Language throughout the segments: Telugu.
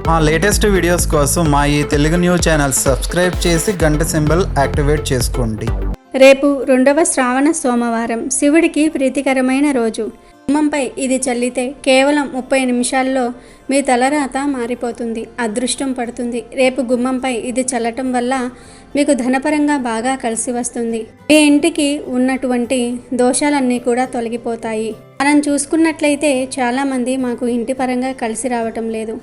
మా లేటెస్ట్ వీడియోస్ కోసం మా ఈ తెలుగు న్యూస్ ఛానల్ సబ్స్క్రైబ్ చేసి గంట సింబల్ యాక్టివేట్ చేసుకోండి. రేపు 2వ శ్రావణ సోమవారం, శివుడికి ప్రీతికరమైన రోజు. గుమ్మంపై ఇది చల్లితే కేవలం 30 నిమిషాల్లో మీ తలరాత మారిపోతుంది, అదృష్టం పడుతుంది. రేపు గుమ్మంపై ఇది చల్లటం వల్ల మీకు ధనపరంగా బాగా కలిసి వస్తుంది. మీ ఇంటికి ఉన్నటువంటి దోషాలన్నీ కూడా తొలగిపోతాయి. మనం చూసుకున్నట్లయితే చాలామంది మాకు ఇంటి పరంగా కలిసి రావటం లేదు,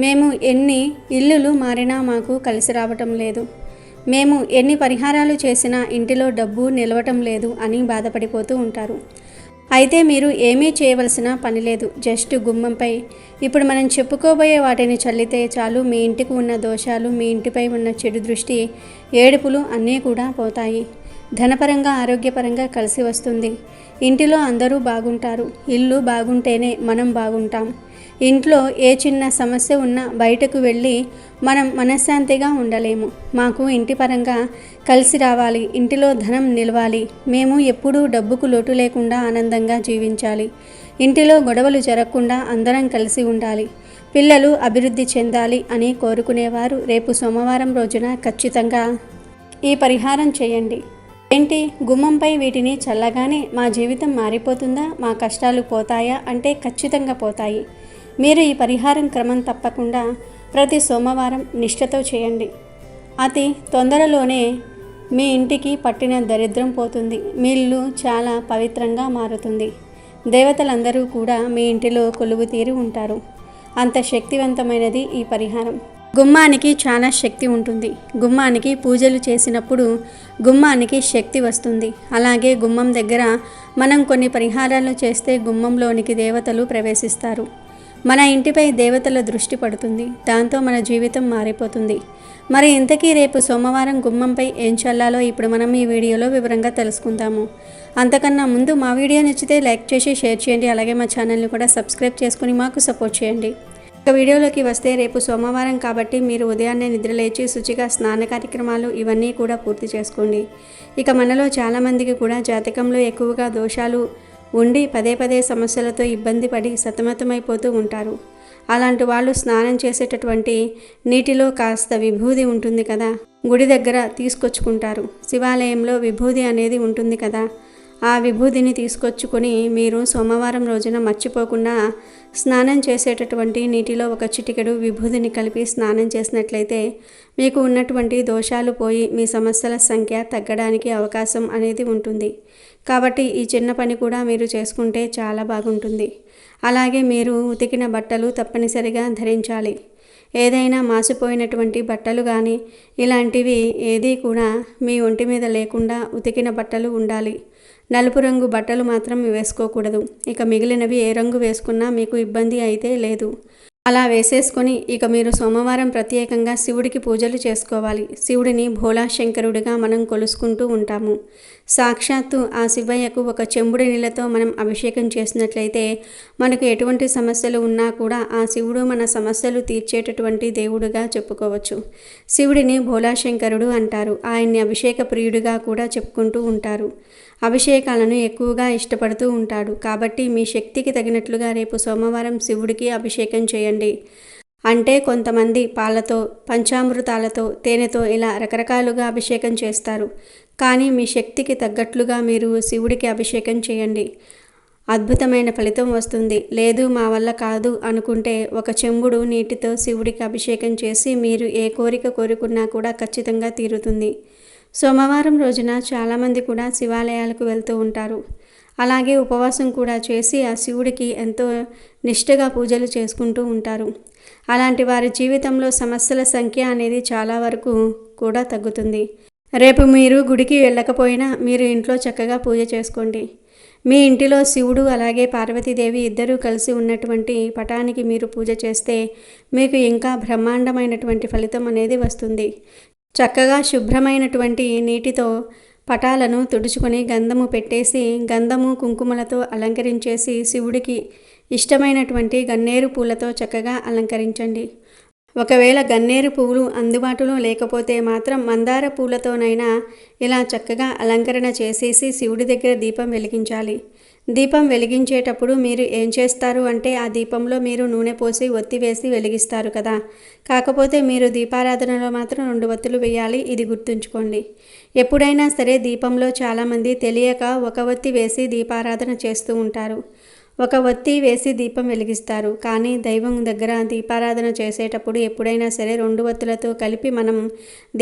మేము ఎన్ని ఇల్లులు మారినా మాకు కలిసి రావటం లేదు, మేము ఎన్ని పరిహారాలు చేసినా ఇంటిలో డబ్బు నిలవటం లేదు అని బాధపడిపోతూ ఉంటారు. అయితే మీరు ఏమీ చేయవలసిన పని లేదు. జస్ట్ గుమ్మంపై ఇప్పుడు మనం చెప్పుకోబోయే వాటిని చల్లితే చాలు, మీ ఇంటికి ఉన్న దోషాలు, మీ ఇంటిపై ఉన్న చెడు దృష్టి, ఏడుపులు అన్నీ కూడా పోతాయి. ధనపరంగా, ఆరోగ్యపరంగా కలిసి వస్తుంది. ఇంటిలో అందరూ బాగుంటారు. ఇల్లు బాగుంటేనే మనం బాగుంటాం. ఇంట్లో ఏ చిన్న సమస్య ఉన్నా బయటకు వెళ్ళి మనం మనశ్శాంతిగా ఉండలేము. మాకు ఇంటి పరంగా కలిసి రావాలి, ఇంటిలో ధనం నిలవాలి, మేము ఎప్పుడూ డబ్బుకు లోటు లేకుండా ఆనందంగా జీవించాలి, ఇంటిలో గొడవలు జరగకుండా అందరం కలిసి ఉండాలి, పిల్లలు అభివృద్ధి చెందాలి అని కోరుకునేవారు రేపు సోమవారం రోజున ఖచ్చితంగా ఈ పరిహారం చేయండి. ఏంటి, గుమ్మంపై వీటిని చల్లగానే మా జీవితం మారిపోతుందా, మా కష్టాలు పోతాయా అంటే ఖచ్చితంగా పోతాయి. మీరు ఈ పరిహారం క్రమం తప్పకుండా ప్రతి సోమవారం నిష్ఠతో చేయండి. అతి తొందరలోనే మీ ఇంటికి పట్టిన దరిద్రం పోతుంది. మీ ఇల్లు చాలా పవిత్రంగా మారుతుంది. దేవతలందరూ కూడా మీ ఇంటిలో కొలువు తీరి ఉంటారు. అంత శక్తివంతమైనది ఈ పరిహారం. గుమ్మానికి చాలా శక్తి ఉంటుంది. గుమ్మానికి పూజలు చేసినప్పుడు గుమ్మానికి శక్తి వస్తుంది. అలాగే గుమ్మం దగ్గర మనం కొన్ని పరిహారాలు చేస్తే గుమ్మంలోనికి దేవతలు ప్రవేశిస్తారు. మన ఇంటిపై దేవతల దృష్టి పడుతుంది. దాంతో మన జీవితం మారిపోతుంది. మరి ఇంతకీ రేపు సోమవారం గుమ్మంపై ఏం చల్లాలో ఇప్పుడు మనం ఈ వీడియోలో వివరంగా తెలుసుకుందాము. అంతకన్నా ముందు మా వీడియో నచ్చితే లైక్ చేసి షేర్ చేయండి. అలాగే మా ఛానల్ని కూడా సబ్స్క్రైబ్ చేసుకుని మాకు సపోర్ట్ చేయండి. ఇక వీడియోలోకి వస్తే, రేపు సోమవారం కాబట్టి మీరు ఉదయాన్నే నిద్రలేచి శుచిగా స్నాన కార్యక్రమాలు ఇవన్నీ కూడా పూర్తి చేసుకోండి. ఇక మనలో చాలామందికి కూడా జాతకంలో ఎక్కువగా దోషాలు ఉండి పదే పదే సమస్యలతో ఇబ్బంది పడి సతమతమైపోతూ ఉంటారు. అలాంటి వాళ్ళు స్నానం చేసేటటువంటి నీటిలో కాస్త విభూది ఉంటుంది కదా, గుడి దగ్గర తీసుకొచ్చుకుంటారు. శివాలయంలో విభూది అనేది ఉంటుంది కదా, ఆ విభూదిని తీసుకొచ్చుకొని మీరు సోమవారం రోజున మర్చిపోకుండా స్నానం చేసేటటువంటి నీటిలో ఒక చిటికెడు విభూదిని కలిపి స్నానం చేసినట్లయితే మీకు ఉన్నటువంటి దోషాలు పోయి మీ సమస్యల సంఖ్య తగ్గడానికి అవకాశం అనేది ఉంటుంది. కాబట్టి ఈ చిన్న పని కూడా మీరు చేసుకుంటే చాలా బాగుంటుంది. అలాగే మీరు ఉతికిన బట్టలు తప్పనిసరిగా ధరించాలి. ఏదైనా మాసిపోయినటువంటి బట్టలు కానీ ఇలాంటివి ఏదీ కూడా మీ ఒంటి మీద లేకుండా ఉతికిన బట్టలు ఉండాలి. నలుపు రంగు బట్టలు మాత్రం వేసుకోకూడదు. ఇక మిగిలినవి ఏ రంగు వేసుకున్నా మీకు ఇబ్బంది అయితే లేదు. అలా వేసేసుకొని ఇక మీరు సోమవారం ప్రత్యేకంగా శివుడికి పూజలు చేసుకోవాలి. శివుడిని భోళా శంకరుడిగా మనం కొలుసుకుంటూ ఉంటాము. సాక్షాత్తు ఆ శివయ్యకు ఒక చెంబుడి నీళ్ళతో మనం అభిషేకం చేసినట్లయితే మనకు ఎటువంటి సమస్యలు ఉన్నా కూడా ఆ శివుడు మన సమస్యలు తీర్చేటటువంటి దేవుడుగా చెప్పుకోవచ్చు. శివుడిని భోళా శంకరుడు అంటారు. ఆయన్ని అభిషేక ప్రియుడిగా కూడా చెప్పుకుంటూ ఉంటారు. అభిషేకాలను ఎక్కువగా ఇష్టపడుతూ ఉంటాడు. కాబట్టి మీ శక్తికి తగినట్లుగా రేపు సోమవారం శివుడికి అభిషేకం చేయండి. అంటే కొంతమంది పాలతో, పంచామృతాలతో, తేనెతో ఇలా రకరకాలుగా అభిషేకం చేస్తారు. కానీ మీ శక్తికి తగ్గట్లుగా మీరు శివుడికి అభిషేకం చేయండి. అద్భుతమైన ఫలితం వస్తుంది. లేదు మా వల్ల కాదు అనుకుంటే ఒక చెంబుడు నీటితో శివుడికి అభిషేకం చేసి మీరు ఏ కోరిక కోరుకున్నా కూడా ఖచ్చితంగా తీరుతుంది. సోమవారం రోజున చాలామంది కూడా శివాలయాలకు వెళ్తూ ఉంటారు. అలాగే ఉపవాసం కూడా చేసి ఆ శివుడికి ఎంతో నిష్ఠగా పూజలు చేసుకుంటూ ఉంటారు. అలాంటి వారి జీవితంలో సమస్యల సంఖ్య అనేది చాలా వరకు కూడా తగ్గుతుంది. రేపు మీరు గుడికి వెళ్ళకపోయినా మీరు ఇంట్లో చక్కగా పూజ చేసుకోండి. మీ ఇంటిలో శివుడు అలాగే పార్వతీదేవి ఇద్దరూ కలిసి ఉన్నటువంటి పటానికి మీరు పూజ చేస్తే మీకు ఇంకా బ్రహ్మాండమైనటువంటి ఫలితం అనేది వస్తుంది. చక్కగా శుభ్రమైనటువంటి నీటితో పటాలను తుడుచుకొని గంధము పెట్టేసి గంధము కుంకుమలతో అలంకరించేసి శివుడికి ఇష్టమైనటువంటి గన్నేరు పూలతో చక్కగా అలంకరించండి. ఒకవేళ గన్నేరు పువ్వులు అందుబాటులో లేకపోతే మాత్రం మందార పూలతోనైనా ఇలా చక్కగా అలంకరణ చేసేసి శివుడి దగ్గర దీపం వెలిగించాలి. దీపం వెలిగించేటప్పుడు మీరు ఏం చేస్తారు అంటే ఆ దీపంలో మీరు నూనె పోసి ఒత్తి వేసి వెలిగిస్తారు కదా. కాకపోతే మీరు దీపారాధనలో మాత్రం 2 ఒత్తులు వేయాలి. ఇది గుర్తుంచుకోండి. ఎప్పుడైనా సరే దీపంలో చాలామంది తెలియక ఒక ఒత్తి వేసి దీపారాధన చేస్తూ ఉంటారు. ఒక ఒత్తి వేసి దీపం వెలిగిస్తారు. కానీ దైవం దగ్గర దీపారాధన చేసేటప్పుడు ఎప్పుడైనా సరే 2 ఒత్తులతో కలిపి మనం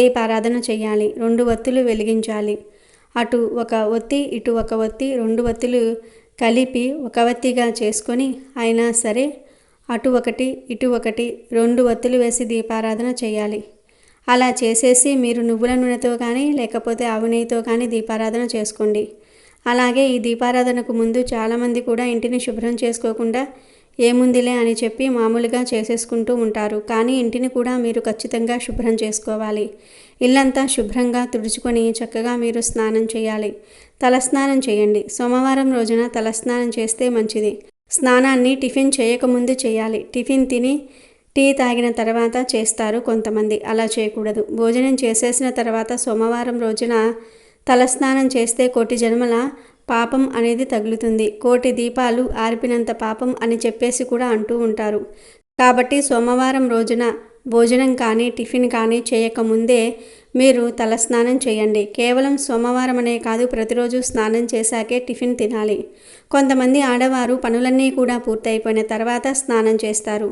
దీపారాధన చేయాలి. 2 ఒత్తులు వెలిగించాలి. అటు ఒక ఒత్తి ఇటు ఒక ఒత్తి 2 ఒత్తులు కలిపి ఒక ఒత్తిగా చేసుకొని అయినా సరే అటు ఒకటి ఇటు ఒకటి 2 ఒత్తులు వేసి దీపారాధన చేయాలి. అలా చేసేసి మీరు నువ్వుల నూనెతో కానీ లేకపోతే ఆవు నెయ్యితో కానీ దీపారాధన చేసుకోండి. అలాగే ఈ దీపారాధనకు ముందు చాలామంది కూడా ఇంటిని శుభ్రం చేసుకోకుండా ఏముందిలే అని చెప్పి మామూలుగా చేసేసుకుంటూ ఉంటారు. కానీ ఇంటిని కూడా మీరు ఖచ్చితంగా శుభ్రం చేసుకోవాలి. ఇల్లంతా శుభ్రంగా తుడుచుకొని చక్కగా మీరు స్నానం చేయాలి. తలస్నానం చేయండి. సోమవారం రోజున తలస్నానం చేస్తే మంచిది. స్నానాన్ని టిఫిన్ చేయకముందు చేయాలి. టిఫిన్ తిని టీ తాగిన తర్వాత చేస్తారు కొంతమంది. అలా చేయకూడదు. భోజనం చేసేసిన తర్వాత సోమవారం రోజున తలస్నానం చేస్తే 1,000,000 జన్మల పాపం అనేది తగులుతుంది. 1,000,000 దీపాలు ఆర్పినంత పాపం అని చెప్పేసి కూడా అంటూ ఉంటారు. కాబట్టి సోమవారం రోజున భోజనం కానీ టిఫిన్ కానీ చేయకముందే మీరు తలస్నానం చేయండి. కేవలం సోమవారం అనే కాదు, ప్రతిరోజు స్నానం చేశాకే టిఫిన్ తినాలి. కొంతమంది ఆడవారు పనులన్నీ కూడా పూర్తయిపోయిన తర్వాత స్నానం చేస్తారు.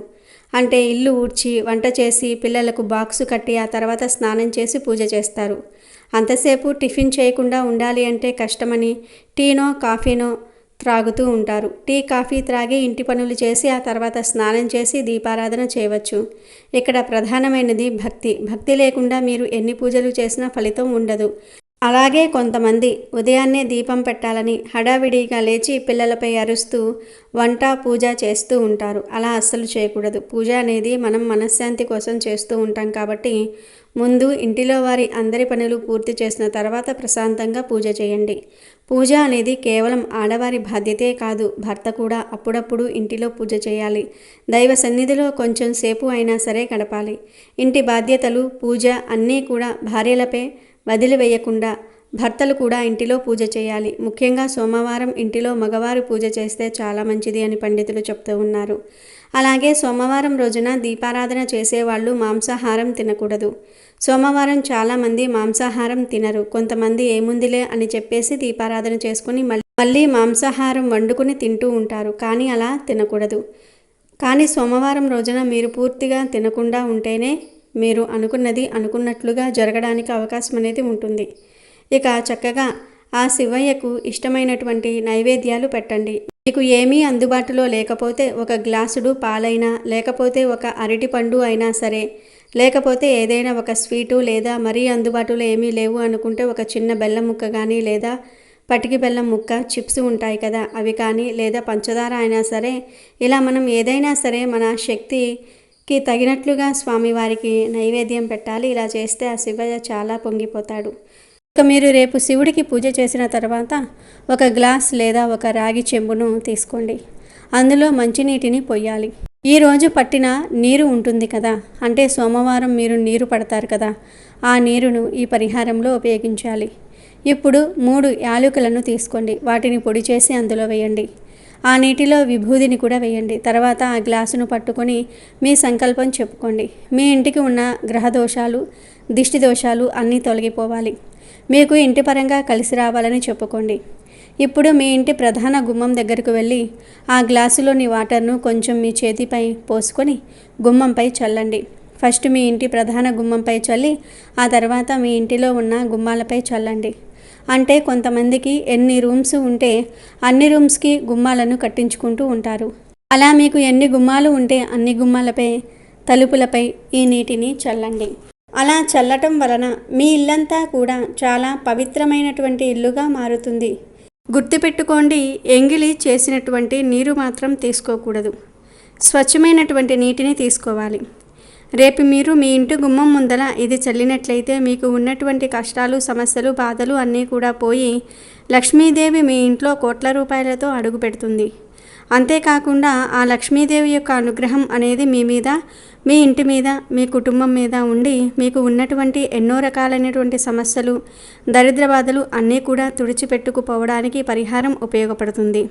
అంటే ఇల్లు ఊడ్చి వంట చేసి పిల్లలకు బాక్సు కట్టి ఆ తర్వాత స్నానం చేసి పూజ చేస్తారు. అంతసేపు టిఫిన్ చేయకుండా ఉండాలి అంటే కష్టమని టీనో కాఫీనో త్రాగుతూ ఉంటారు. టీ కాఫీ త్రాగి ఇంటి పనులు చేసి ఆ తర్వాత స్నానం చేసి దీపారాధన చేయవచ్చు. ఇక్కడ ప్రధానమైనది భక్తి. భక్తి లేకుండా మీరు ఎన్ని పూజలు చేసినా ఫలితం ఉండదు. అలాగే కొంతమంది ఉదయాన్నే దీపం పెట్టాలని హడావిడిగా లేచి పిల్లలపై అరుస్తూ వంట పూజ చేస్తూ ఉంటారు. అలా అస్సలు చేయకూడదు. పూజ అనేది మనం మనశ్శాంతి కోసం చేస్తూ ఉంటాం కాబట్టి ముందు ఇంటిలో వారి అందరి పనులు పూర్తి చేసిన తర్వాత ప్రశాంతంగా పూజ చేయండి. పూజ అనేది కేవలం ఆడవారి బాధ్యతే కాదు, భర్త కూడా అప్పుడప్పుడు ఇంటిలో పూజ చేయాలి. దైవ సన్నిధిలో కొంచెం సేపు అయినా సరే గడపాలి. ఇంటి బాధ్యతలు పూజ అన్నీ కూడా భార్యలపై వదిలివేయకుండా భర్తలు కూడా ఇంటిలో పూజ చేయాలి. ముఖ్యంగా సోమవారం ఇంటిలో మగవారు పూజ చేస్తే చాలా మంచిది అని పండితులు చెప్తూ ఉన్నారు. అలాగే సోమవారం రోజున దీపారాధన చేసేవాళ్ళు మాంసాహారం తినకూడదు. సోమవారం చాలామంది మాంసాహారం తినరు. కొంతమంది ఏముందిలే అని చెప్పేసి దీపారాధన చేసుకుని మళ్ళీ మాంసాహారం వండుకుని తింటూ ఉంటారు. కానీ అలా తినకూడదు. కానీ సోమవారం రోజున మీరు పూర్తిగా తినకుండా ఉంటేనే మీరు అనుకున్నది అనుకున్నట్లుగా జరగడానికి అవకాశం అనేది ఉంటుంది. ఇక చక్కగా ఆ శివయ్యకు ఇష్టమైనటువంటి నైవేద్యాలు పెట్టండి. మీకు ఏమీ అందుబాటులో లేకపోతే ఒక గ్లాసుడు పాలైనా లేకపోతే ఒక అరటిపండు అయినా సరే, లేకపోతే ఏదైనా ఒక స్వీటు, లేదా మరీ అందుబాటులో ఏమీ లేవు అనుకుంటే ఒక చిన్న బెల్లం ముక్క కానీ లేదా పటికి బెల్లం ముక్క, చిప్స్ ఉంటాయి కదా అవి కానీ, లేదా పంచదార అయినా సరే, ఇలా మనం ఏదైనా సరే మన శక్తికి తగినట్లుగా స్వామివారికి నైవేద్యం పెట్టాలి. ఇలా చేస్తే ఆ శివయ్య చాలా పొంగిపోతాడు. ఇక మీరు రేపు శివుడికి పూజ చేసిన తర్వాత ఒక గ్లాస్ లేదా ఒక రాగి చెంబును తీసుకోండి. అందులో మంచినీటిని పొయ్యాలి. ఈరోజు పట్టిన నీరు ఉంటుంది కదా, అంటే సోమవారం మీరు నీరు పడతారు కదా, ఆ నీరును ఈ పరిహారంలో ఉపయోగించాలి. ఇప్పుడు 3 యాలకులను తీసుకోండి. వాటిని పొడి చేసి అందులో వేయండి. ఆ నీటిలో విభూదిని కూడా వేయండి. తర్వాత ఆ గ్లాసును పట్టుకొని మీ సంకల్పం చెప్పుకోండి. మీ ఇంటికి ఉన్న గ్రహ దోషాలు, దిష్టి దోషాలు అన్నీ తొలగిపోవాలి. మీకు ఇంటి పరంగా కలిసి రావాలని చెప్పుకోండి. ఇప్పుడు మీ ఇంటి ప్రధాన గుమ్మం దగ్గరకు వెళ్ళి ఆ గ్లాసులోని వాటర్ను కొంచెం మీ చేతిపై పోసుకొని గుమ్మంపై చల్లండి. ఫస్ట్ మీ ఇంటి ప్రధాన గుమ్మంపై చల్లి ఆ తర్వాత మీ ఇంటిలో ఉన్న గుమ్మాలపై చల్లండి. అంటే కొంతమందికి ఎన్ని రూమ్స్ ఉంటే అన్ని రూమ్స్కి గుమ్మాలను కట్టించుకుంటూ ఉంటారు. అలా మీకు ఎన్ని గుమ్మాలు ఉంటే అన్ని గుమ్మాలపై, తలుపులపై ఈ నీటిని చల్లండి. అలా చల్లటం వలన మీ ఇల్లంతా కూడా చాలా పవిత్రమైనటువంటి ఇల్లుగా మారుతుంది. గుర్తుపెట్టుకోండి, ఎంగిలి చేసినటువంటి నీరు మాత్రం తీసుకోకూడదు. స్వచ్ఛమైనటువంటి నీటిని తీసుకోవాలి. రేపు మీరు మీ ఇంటి గుమ్మం ముందర ఇది చల్లినట్లయితే మీకు ఉన్నటువంటి కష్టాలు, సమస్యలు, బాధలు అన్నీ కూడా పోయి లక్ష్మీదేవి మీ ఇంట్లో కోట్ల రూపాయలతో అడుగు పెడుతుంది. అంతేకాకుండా ఆ లక్ష్మీదేవి యొక్క అనుగ్రహం అనేది మీ మీద, మీ ఇంటి మీద, మీ కుటుంబం మీద ఉండి మీకు ఉన్నటువంటి ఎన్నో రకాలైనటువంటి సమస్యలు, దరిద్ర బాధలు అన్నీ కూడా తుడిచిపెట్టుకుపోవడానికి పరిహారం ఉపయోగపడుతుంది.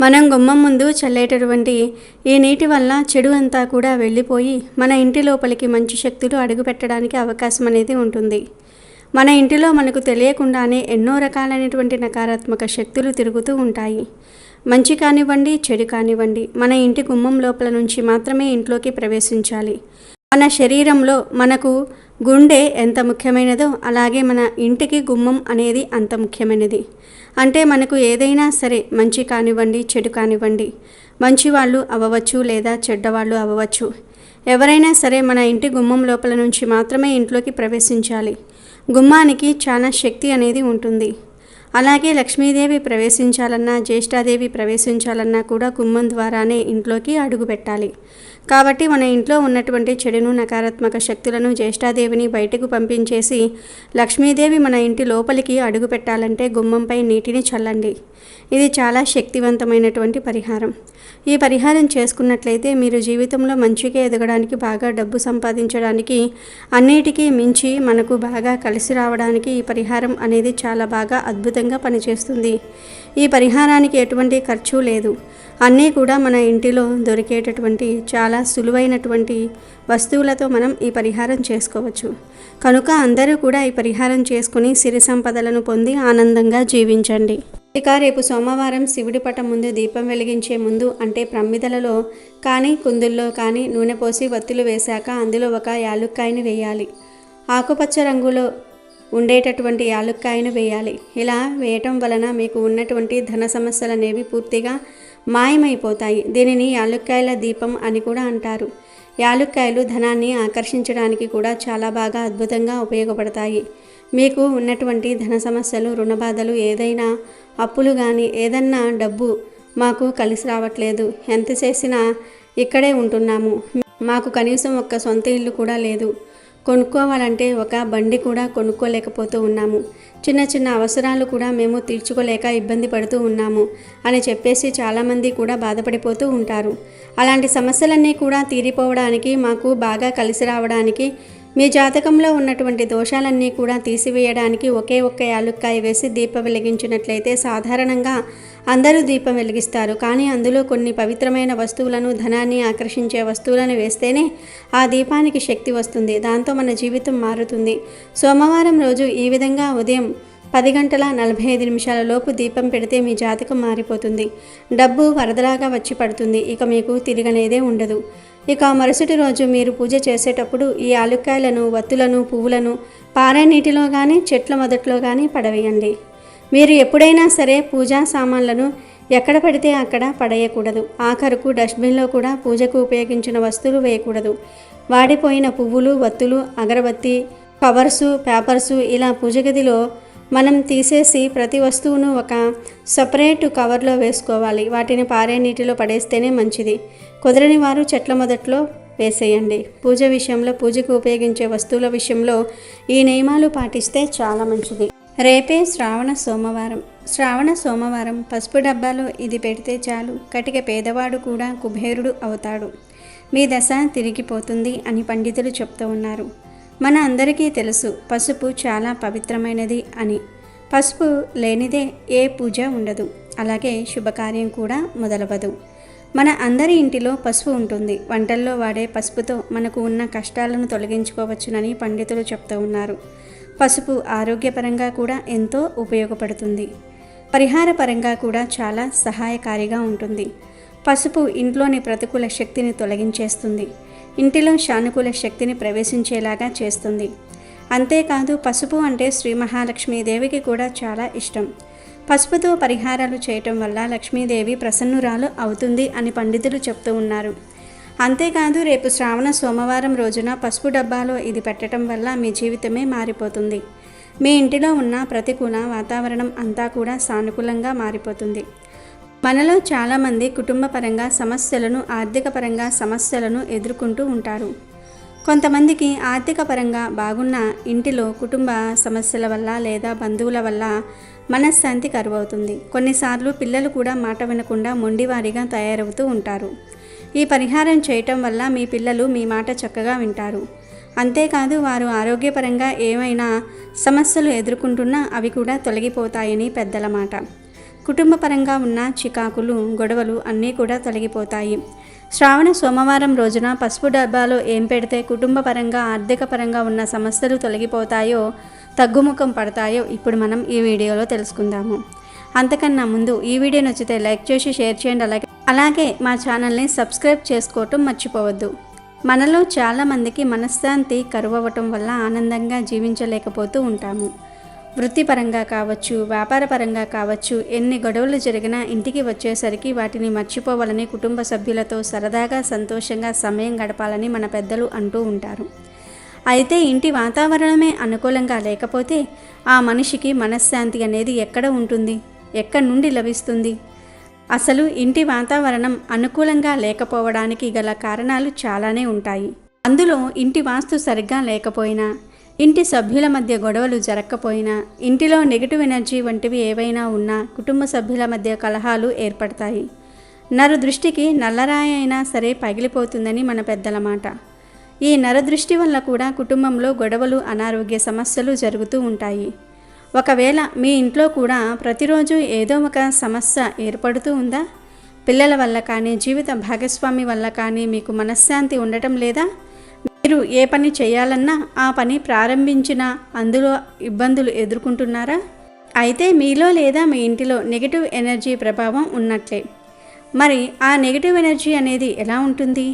మనం గుమ్మం ముందు చల్లేటటువంటి ఈ నీటి వల్ల చెడు అంతా కూడా వెళ్ళిపోయి మన ఇంటి లోపలికి మంచి శక్తులు అడుగుపెట్టడానికి అవకాశం అనేది ఉంటుంది. మన ఇంటిలో మనకు తెలియకుండానే ఎన్నో రకాలైనటువంటి నకారాత్మక శక్తులు తిరుగుతూ ఉంటాయి. మంచి కానివ్వండి, చెడు కానివ్వండి, మన ఇంటి గుమ్మం లోపల నుంచి మాత్రమే ఇంట్లోకి ప్రవేశించాలి. మన శరీరంలో మనకు గుండె ఎంత ముఖ్యమైనదో అలాగే మన ఇంటికి గుమ్మం అనేది అంత ముఖ్యమైనది. అంటే మనకు ఏదైనా సరే మంచి కానివ్వండి, చెడు కానివ్వండి, మంచి వాళ్ళు అవ్వవచ్చు లేదా చెడ్డవాళ్ళు అవ్వవచ్చు, ఎవరైనా సరే మన ఇంటి గుమ్మం లోపల నుంచి మాత్రమే ఇంట్లోకి ప్రవేశించాలి. గుమ్మానికి చాలా శక్తి అనేది ఉంటుంది. అలాగే లక్ష్మీదేవి ప్రవేశించాలన్నా, జ్యేష్ఠాదేవి ప్రవేశించాలన్నా కూడా గుమ్మం ద్వారానే ఇంట్లోకి అడుగు పెట్టాలి. కాబట్టి మన ఇంట్లో ఉన్నటువంటి చెడును, నకారాత్మక శక్తులను, జ్యేష్ఠాదేవిని బయటకు పంపించేసి లక్ష్మీదేవి మన ఇంటి లోపలికి అడుగు పెట్టాలంటే గుమ్మంపై నీటిని చల్లండి. ఇది చాలా శక్తివంతమైనటువంటి పరిహారం. ఈ పరిహారం చేసుకున్నట్లయితే మీరు జీవితంలో మంచిగా ఎదగడానికి, బాగా డబ్బు సంపాదించడానికి, అన్నిటికీ మించి మనకు బాగా కలిసి రావడానికి ఈ పరిహారం అనేది చాలా బాగా అద్భుతంగా పనిచేస్తుంది. ఈ పరిహారానికి ఎటువంటి ఖర్చు లేదు. అన్నీ కూడా మన ఇంటిలో దొరికేటటువంటి చాలా సులువైనటువంటి వస్తువులతో మనం ఈ పరిహారం చేసుకోవచ్చు. కనుక అందరూ కూడా ఈ పరిహారం చేసుకుని సిరి సంపదలను పొంది ఆనందంగా జీవించండి. ఇక రేపు సోమవారం శివుడి పటం ముందు దీపం వెలిగించే ముందు, అంటే ప్రమిదలలో కానీ కుందుల్లో కానీ నూనె పోసి వత్తులు వేశాక అందులో ఒక యాలుక్కాయని వేయాలి. ఆకుపచ్చ రంగులో ఉండేటటువంటి యాలుక్కాయను వేయాలి. ఇలా వేయటం వలన మీకు ఉన్నటువంటి ధన సమస్యలు అనేవి పూర్తిగా మాయమైపోతాయి. దీనిని యాలుక్కాయల దీపం అని కూడా అంటారు. యాలుక్కాయలు ధనాన్ని ఆకర్షించడానికి కూడా చాలా బాగా అద్భుతంగా ఉపయోగపడతాయి. మీకు ఉన్నటువంటి ధన సమస్యలు, రుణబాధలు, ఏదైనా అప్పులు కానీ ఏదన్నా డబ్బు మాకు కలిసి రావట్లేదు, ఎంత చేసినా ఇక్కడే ఉంటున్నాము, మాకు కనీసం ఒక్క సొంత ఇల్లు కూడా లేదు, కొనుక్కోవాలంటే ఒక బండి కూడా కొనుక్కోలేకపోతూ ఉన్నాము, చిన్న చిన్న అవసరాలు కూడా మేము తీర్చుకోలేక ఇబ్బంది పడుతూ ఉన్నాము అని చెప్పేసి చాలామంది కూడా బాధపడిపోతూ ఉంటారు. అలాంటి సమస్యలన్నీ కూడా తీరిపోవడానికి, మాకు బాగా కలిసి రావడానికి, మీ జాతకంలో ఉన్నటువంటి దోషాలన్నీ కూడా తీసివేయడానికి ఒకే ఒక్క యాలుక్కాయ వేసి దీపం వెలిగించినట్లయితే సాధారణంగా అందరూ దీపం వెలిగిస్తారు. కానీ అందులో కొన్ని పవిత్రమైన వస్తువులను, ధనాన్ని ఆకర్షించే వస్తువులను వేస్తేనే ఆ దీపానికి శక్తి వస్తుంది. దాంతో మన జీవితం మారుతుంది. సోమవారం రోజు ఈ విధంగా ఉదయం 10:45 లోపు దీపం పెడితే మీ జాతకం మారిపోతుంది. డబ్బు వరదలాగా వచ్చి పడుతుంది. ఇక మీకు తిరగనేదే ఉండదు. ఇక మరుసటి రోజు మీరు పూజ చేసేటప్పుడు ఈ యాలుక్కాయలను, వత్తులను, పువ్వులను పారే నీటిలో కానీ, చెట్ల మొదట్లో కానీ పడవేయండి. మీరు ఎప్పుడైనా సరే పూజా సామాన్లను ఎక్కడ పడితే అక్కడ పడేయకూడదు. ఆఖరుకు డస్ట్బిన్లో కూడా పూజకు ఉపయోగించిన వస్తువులు వేయకూడదు. వాడిపోయిన పువ్వులు, వత్తులు, అగరబత్తి, కవర్సు, పేపర్సు ఇలా పూజ గదిలో మనం తీసేసి ప్రతి వస్తువును ఒక సపరేట్ కవర్లో వేసుకోవాలి. వాటిని పారే నీటిలో పడేస్తేనే మంచిది. కుదరని వారు చెట్ల మొదట్లో వేసేయండి. పూజ విషయంలో, పూజకు ఉపయోగించే వస్తువుల విషయంలో ఈ నియమాలు పాటిస్తే చాలా మంచిది. రేపే శ్రావణ సోమవారం. శ్రావణ సోమవారం పసుపు డబ్బాలో ఇది పెడితే చాలు, కటిక పేదవాడు కూడా కుబేరుడు అవుతాడు, మీ దశ తిరిగిపోతుంది అని పండితులు చెప్తూ ఉన్నారు. మన అందరికీ తెలుసు పసుపు చాలా పవిత్రమైనది అని. పసుపు లేనిదే ఏ పూజ ఉండదు, అలాగే శుభకార్యం కూడా మొదలవదు. మన అందరి ఇంటిలో పసుపు ఉంటుంది. వంటల్లో వాడే పసుపుతో మనకు ఉన్న కష్టాలను తొలగించుకోవచ్చునని పండితులు చెప్తూ ఉన్నారు. పసుపు ఆరోగ్యపరంగా కూడా ఎంతో ఉపయోగపడుతుంది. పరిహార పరంగా కూడా చాలా సహాయకారిగా ఉంటుంది. పసుపు ఇంట్లోని ప్రతికూల శక్తిని తొలగించేస్తుంది. ఇంటిలో సానుకూల శక్తిని ప్రవేశించేలాగా చేస్తుంది. అంతేకాదు పసుపు అంటే శ్రీ మహాలక్ష్మీదేవికి కూడా చాలా ఇష్టం. పసుపుతో పరిహారాలు చేయటం వల్ల లక్ష్మీదేవి ప్రసన్నురాలు అవుతుంది అని పండితులు చెప్తూ ఉన్నారు. అంతేకాదు రేపు శ్రావణ సోమవారం రోజున పసుపు డబ్బాలో ఇది పెట్టడం వల్ల మీ జీవితమే మారిపోతుంది. మీ ఇంటిలో ఉన్న ప్రతికూల వాతావరణం అంతా కూడా సానుకూలంగా మారిపోతుంది. మనలో చాలామంది కుటుంబపరంగా సమస్యలను, ఆర్థిక పరంగా సమస్యలను ఎదుర్కొంటూ ఉంటారు. కొంతమందికి ఆర్థిక పరంగా బాగున్న ఇంటిలో కుటుంబ సమస్యల వల్ల లేదా బంధువుల వల్ల మనశ్శాంతి కరువవుతుంది. కొన్నిసార్లు పిల్లలు కూడా మాట వినకుండా మొండివారిగా తయారవుతూ ఉంటారు. ఈ పరిహారం చేయటం వల్ల మీ పిల్లలు మీ మాట చక్కగా వింటారు. అంతేకాదు వారు ఆరోగ్యపరంగా ఏమైనా సమస్యలు ఎదుర్కొంటున్నా అవి కూడా తొలగిపోతాయని పెద్దల మాట. కుటుంబపరంగా ఉన్న చికాకులు, గొడవలు అన్నీ కూడా తొలగిపోతాయి. శ్రావణ సోమవారం రోజున పసుపు డబ్బాలో ఏం పెడితే కుటుంబపరంగా ఆర్థిక పరంగా ఉన్న సమస్యలు తొలగిపోతాయో, తగ్గుముఖం పడతాయో ఇప్పుడు మనం ఈ వీడియోలో తెలుసుకుందాము. అంతకన్నా ముందు ఈ వీడియో నచ్చితే లైక్ చేసి షేర్ చేయండి. అలాగే మా ఛానల్ని సబ్స్క్రైబ్ చేసుకోవటం మర్చిపోవద్దు. మనలో చాలామందికి మనశ్శాంతి కరువవటం వల్ల ఆనందంగా జీవించలేకపోతూ ఉంటాము. వృత్తిపరంగా కావచ్చు, వ్యాపారపరంగా కావచ్చు, ఎన్ని గొడవలు జరిగినా ఇంటికి వచ్చేసరికి వాటిని మర్చిపోవాలని, కుటుంబ సభ్యులతో సరదాగా సంతోషంగా సమయం గడపాలని మన పెద్దలు అంటూ ఉంటారు. అయితే ఇంటి వాతావరణమే అనుకూలంగా లేకపోతే ఆ మనిషికి మనశ్శాంతి అనేది ఎక్కడ ఉంటుంది, ఎక్కడి నుండి లభిస్తుంది? అసలు ఇంటి వాతావరణం అనుకూలంగా లేకపోవడానికి గల కారణాలు చాలానే ఉంటాయి. అందులో ఇంటి వాస్తు సరిగ్గా లేకపోయినా, ఇంటి సభ్యుల మధ్య గొడవలు జరగకపోయినా, ఇంటిలో నెగిటివ్ ఎనర్జీ వంటివి ఏవైనా ఉన్నా కుటుంబ సభ్యుల మధ్య కలహాలు ఏర్పడతాయి. నరదృష్టికి నల్లరాయి అయినా సరే పగిలిపోతుందని మన పెద్దల మాట. ఈ నరదృష్టి వల్ల కూడా కుటుంబంలో గొడవలు, అనారోగ్య సమస్యలు జరుగుతూ ఉంటాయి. ఒకవేళ మీ ఇంట్లో కూడా ప్రతిరోజు ఏదో ఒక సమస్య ఏర్పడుతూ ఉందా? పిల్లల వల్ల కానీ, జీవిత భాగస్వామి వల్ల కానీ మీకు మనశ్శాంతి ఉండటం లేదా? మీరు ఏ పని చేయాలన్నా ఆ పని ప్రారంభించినా అందులో ఇబ్బందులు ఎదుర్కొంటున్నారా? అయితే మీలో లేదా మీ ఇంటిలో నెగిటివ్ ఎనర్జీ ప్రభావం ఉన్నట్లే. మరి ఆ నెగిటివ్ ఎనర్జీ అనేది ఎలా ఉంటుంది,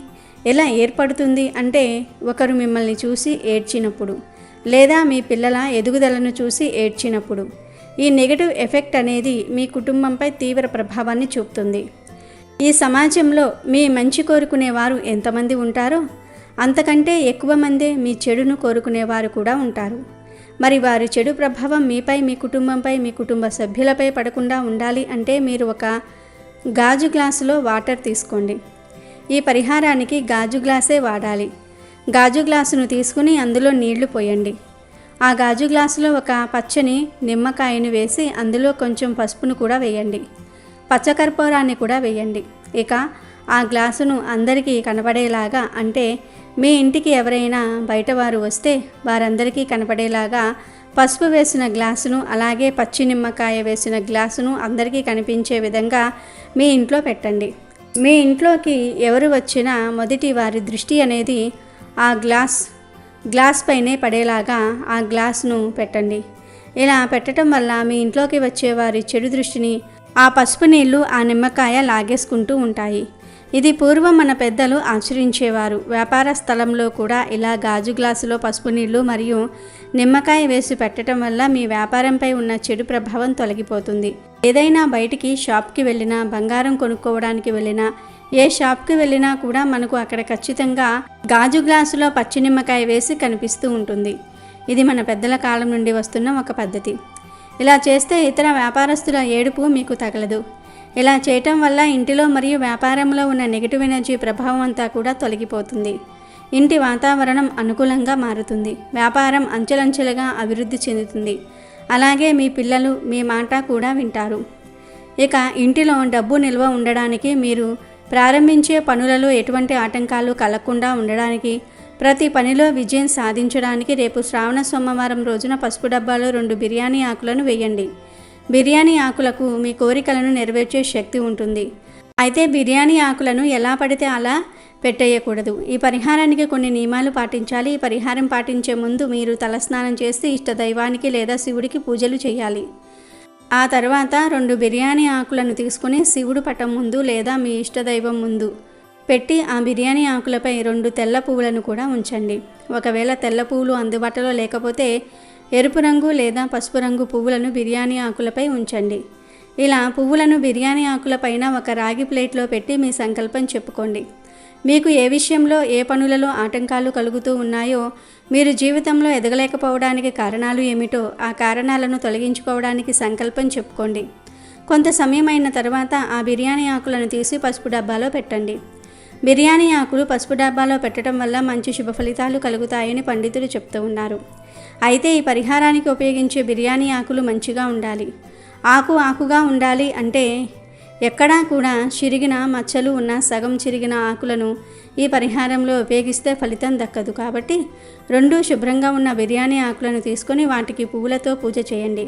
ఎలా ఏర్పడుతుంది అంటే, ఒకరు మిమ్మల్ని చూసి ఏడ్చినప్పుడు లేదా మీ పిల్లల ఎదుగుదలను చూసి ఏడ్చినప్పుడు ఈ నెగిటివ్ ఎఫెక్ట్ అనేది మీ కుటుంబంపై తీవ్ర ప్రభావాన్ని చూపుతుంది. ఈ సమాజంలో మీ మంచి కోరుకునేవారు ఎంతమంది ఉంటారో అంతకంటే ఎక్కువ మందే మీ చెడును కోరుకునేవారు కూడా ఉంటారు. మరి వారి చెడు ప్రభావం మీపై, మీ కుటుంబంపై, మీ కుటుంబ సభ్యులపై పడకుండా ఉండాలి అంటే మీరు ఒక గాజు గ్లాసులో వాటర్ తీసుకోండి. ఈ పరిహారానికి గాజు గ్లాసే వాడాలి. గాజు గ్లాసును తీసుకుని అందులో నీళ్లు పోయండి. ఆ గాజు గ్లాసులో ఒక పచ్చని నిమ్మకాయను వేసి అందులో కొంచెం పసుపును కూడా వేయండి. పచ్చకర్పూరాన్ని కూడా వేయండి. ఇక ఆ గ్లాసును అందరికీ కనపడేలాగా, అంటే మీ ఇంటికి ఎవరైనా బయటవారు వస్తే వారందరికీ కనపడేలాగా పసుపు వేసిన గ్లాసును, అలాగే పచ్చి నిమ్మకాయ వేసిన గ్లాసును అందరికీ కనిపించే విధంగా మీ ఇంట్లో పెట్టండి. మీ ఇంట్లోకి ఎవరు వచ్చినా మొదటి వారి దృష్టి అనేది ఆ గ్లాస్ పైనే పడేలాగా ఆ గ్లాస్ను పెట్టండి. ఇలా పెట్టడం వల్ల మీ ఇంట్లోకి వచ్చే వారి చెడు దృష్టిని ఆ పసుపు నీళ్లు, ఆ నిమ్మకాయ లాగేసుకుంటూ ఉంటాయి. ఇది పూర్వం మన పెద్దలు ఆచరించేవారు. వ్యాపార స్థలంలో కూడా ఇలా గాజు గ్లాసులో పసుపు నీళ్లు మరియు నిమ్మకాయ వేసి పెట్టడం వల్ల మీ వ్యాపారంపై ఉన్న చెడు ప్రభావం తొలగిపోతుంది. ఏదైనా బయటికి షాప్కి వెళ్ళినా, బంగారం కొనుక్కోవడానికి వెళ్ళినా, ఏ షాప్కి వెళ్ళినా కూడా మనకు అక్కడ ఖచ్చితంగా గాజు గ్లాసులో పచ్చి నిమ్మకాయ వేసి కనిపిస్తూ ఉంటుంది. ఇది మన పెద్దల కాలం నుండి వస్తున్న ఒక పద్ధతి. ఇలా చేస్తే ఇతర వ్యాపారస్తుల ఏడుపు మీకు తగలదు. ఇలా చేయటం వల్ల ఇంటిలో మరియు వ్యాపారంలో ఉన్న నెగిటివ్ ఎనర్జీ ప్రభావం అంతా కూడా తొలగిపోతుంది. ఇంటి వాతావరణం అనుకూలంగా మారుతుంది. వ్యాపారం అంచెలంచెలుగా అభివృద్ధి చెందుతుంది. అలాగే మీ పిల్లలు మీ మాట కూడా వింటారు. ఇక ఇంటిలో డబ్బు నిల్వ ఉండడానికి, మీరు ప్రారంభించే పనులలో ఎటువంటి ఆటంకాలు కలగకుండా ఉండడానికి, ప్రతి పనిలో విజయం సాధించడానికి రేపు శ్రావణ సోమవారం రోజున పసుపు డబ్బాలో 2 బిర్యానీ ఆకులను వేయండి. బిర్యానీ ఆకులకు మీ కోరికలను నెరవేర్చే శక్తి ఉంటుంది. అయితే బిర్యానీ ఆకులను ఎలా పడితే అలా పెట్టేయకూడదు. ఈ పరిహారానికి కొన్ని నియమాలు పాటించాలి. ఈ పరిహారం పాటించే ముందు మీరు తలస్నానం చేసి ఇష్ట దైవానికి లేదా శివుడికి పూజలు చేయాలి. ఆ తర్వాత 2 బిర్యానీ ఆకులను తీసుకుని శివుడు పటం ముందు లేదా మీ ఇష్టదైవం ముందు పెట్టి ఆ బిర్యానీ ఆకులపై 2 తెల్ల పువ్వులను కూడా ఉంచండి. ఒకవేళ తెల్ల పువ్వులు అందుబాటులో లేకపోతే ఎరుపు రంగు లేదా పసుపు రంగు పువ్వులను బిర్యానీ ఆకులపై ఉంచండి. ఇలా పువ్వులను బిర్యానీ ఆకులపైన ఒక రాగి ప్లేట్లో పెట్టి మీ సంకల్పం చెప్పుకోండి. మీకు ఏ విషయంలో, ఏ పనులలో ఆటంకాలు కలుగుతూ ఉన్నాయో, మీరు జీవితంలో ఎదగలేకపోవడానికి కారణాలు ఏమిటో ఆ కారణాలను తొలగించుకోవడానికి సంకల్పం చెప్పుకోండి. కొంత సమయం అయిన తర్వాత ఆ బిర్యానీ ఆకులను తీసి పసుపు డబ్బాలో పెట్టండి. బిర్యానీ ఆకులు పసుపు డబ్బాలో పెట్టడం వల్ల మంచి శుభ ఫలితాలు కలుగుతాయని పండితులు చెప్తూ ఉన్నారు. అయితే ఈ పరిహారానికి ఉపయోగించే బిర్యానీ ఆకులు మంచిగా ఉండాలి. ఆకుగా ఉండాలి అంటే ఎక్కడా కూడా చిరిగిన మచ్చలు ఉన్న సగం చిరిగిన ఆకులను ఈ పరిహారంలో ఉపయోగిస్తే ఫలితం దక్కదు. కాబట్టి 2 శుభ్రంగా ఉన్న బిర్యానీ ఆకులను తీసుకొని వాటికి పువ్వులతో పూజ చేయండి.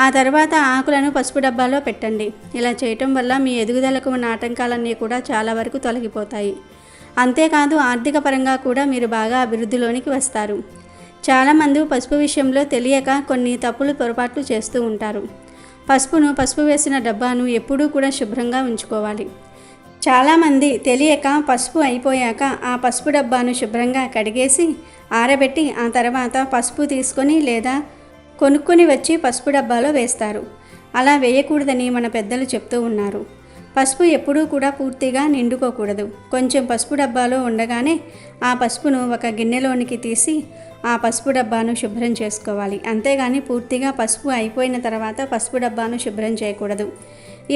ఆ తర్వాత ఆకులను పసుపు డబ్బాలో పెట్టండి. ఇలా చేయటం వల్ల మీ ఎదుగుదలకు ఉన్న ఆటంకాలన్నీ కూడా చాలా వరకు తొలగిపోతాయి. అంతేకాదు ఆర్థిక పరంగా కూడా మీరు బాగా అభివృద్ధిలోనికి వస్తారు. చాలామంది పసుపు విషయంలో తెలియక కొన్ని పొరపాట్లు చేస్తూ ఉంటారు. పసుపు వేసిన డబ్బాను ఎప్పుడూ కూడా శుభ్రంగా ఉంచుకోవాలి. చాలామంది తెలియక పసుపు అయిపోయాక ఆ పసుపు డబ్బాను శుభ్రంగా కడిగేసి ఆరబెట్టి ఆ తర్వాత పసుపు తీసుకొని లేదా కొనుక్కొని వచ్చి పసుపు డబ్బాలో వేస్తారు. అలా వేయకూడదని మన పెద్దలు చెప్తూ ఉన్నారు. పసుపు ఎప్పుడూ కూడా పూర్తిగా నిండుకోకూడదు. కొంచెం పసుపు డబ్బాలో ఉండగానే ఆ పసుపును ఒక గిన్నెలోనికి తీసి ఆ పసుపు డబ్బాను శుభ్రం చేసుకోవాలి. అంతేగాని పూర్తిగా పసుపు అయిపోయిన తర్వాత పసుపు డబ్బాను శుభ్రం చేయకూడదు.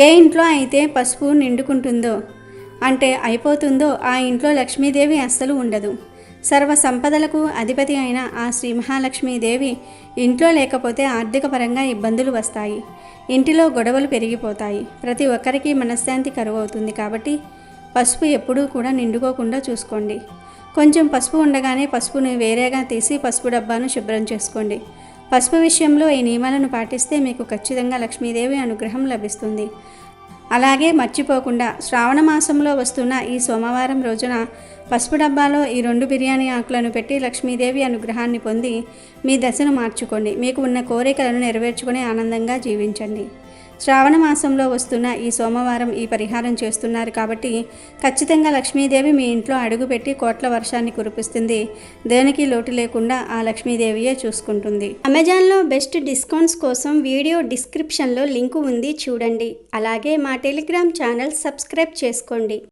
ఏ ఇంట్లో అయితే పసుపు నిండుకుంటుందో అంటే అయిపోతుందో ఆ ఇంట్లో లక్ష్మీదేవి అస్సలు ఉండదు. సర్వ సంపదలకు అధిపతి అయిన ఆ శ్రీ మహాలక్ష్మీదేవి ఇంట్లో లేకపోతే ఆర్థిక పరంగా ఇబ్బందులు వస్తాయి. ఇంటిలో గొడవలు పెరిగిపోతాయి. ప్రతి ఒక్కరికి మనశ్శాంతి కరువవుతుంది. కాబట్టి పసుపు ఎప్పుడూ కూడా నిండుకోకుండా చూసుకోండి. కొంచెం పసుపు ఉండగానే పసుపును వేరేగా తీసి పసుపు డబ్బాను శుభ్రం చేసుకోండి. పసుపు విషయంలో ఈ నియమాలను పాటిస్తే మీకు ఖచ్చితంగా లక్ష్మీదేవి అనుగ్రహం లభిస్తుంది. అలాగే మర్చిపోకుండా శ్రావణ మాసంలో వస్తున్న ఈ సోమవారం రోజున పసుపు డబ్బాలో ఈ 2 బిర్యానీ ఆకులను పెట్టి లక్ష్మీదేవి అనుగ్రహాన్ని పొంది మీ దశను మార్చుకోండి. మీకు ఉన్న కోరికలను నెరవేర్చుకుని ఆనందంగా జీవించండి. శ్రావణ మాసంలో వస్తున్న ఈ సోమవారం ఈ పరిహారం చేస్తున్నారు కాబట్టి ఖచ్చితంగా లక్ష్మీదేవి మీ ఇంట్లో అడుగుపెట్టి కోట్ల వర్షాన్ని కురిపిస్తుంది. దేనికి లోటు లేకుండా ఆ లక్ష్మీదేవియే చూసుకుంటుంది. అమెజాన్లో బెస్ట్ డిస్కౌంట్స్ కోసం వీడియో డిస్క్రిప్షన్లో లింకు ఉంది, చూడండి. అలాగే మా టెలిగ్రామ్ ఛానల్ సబ్స్క్రైబ్ చేసుకోండి.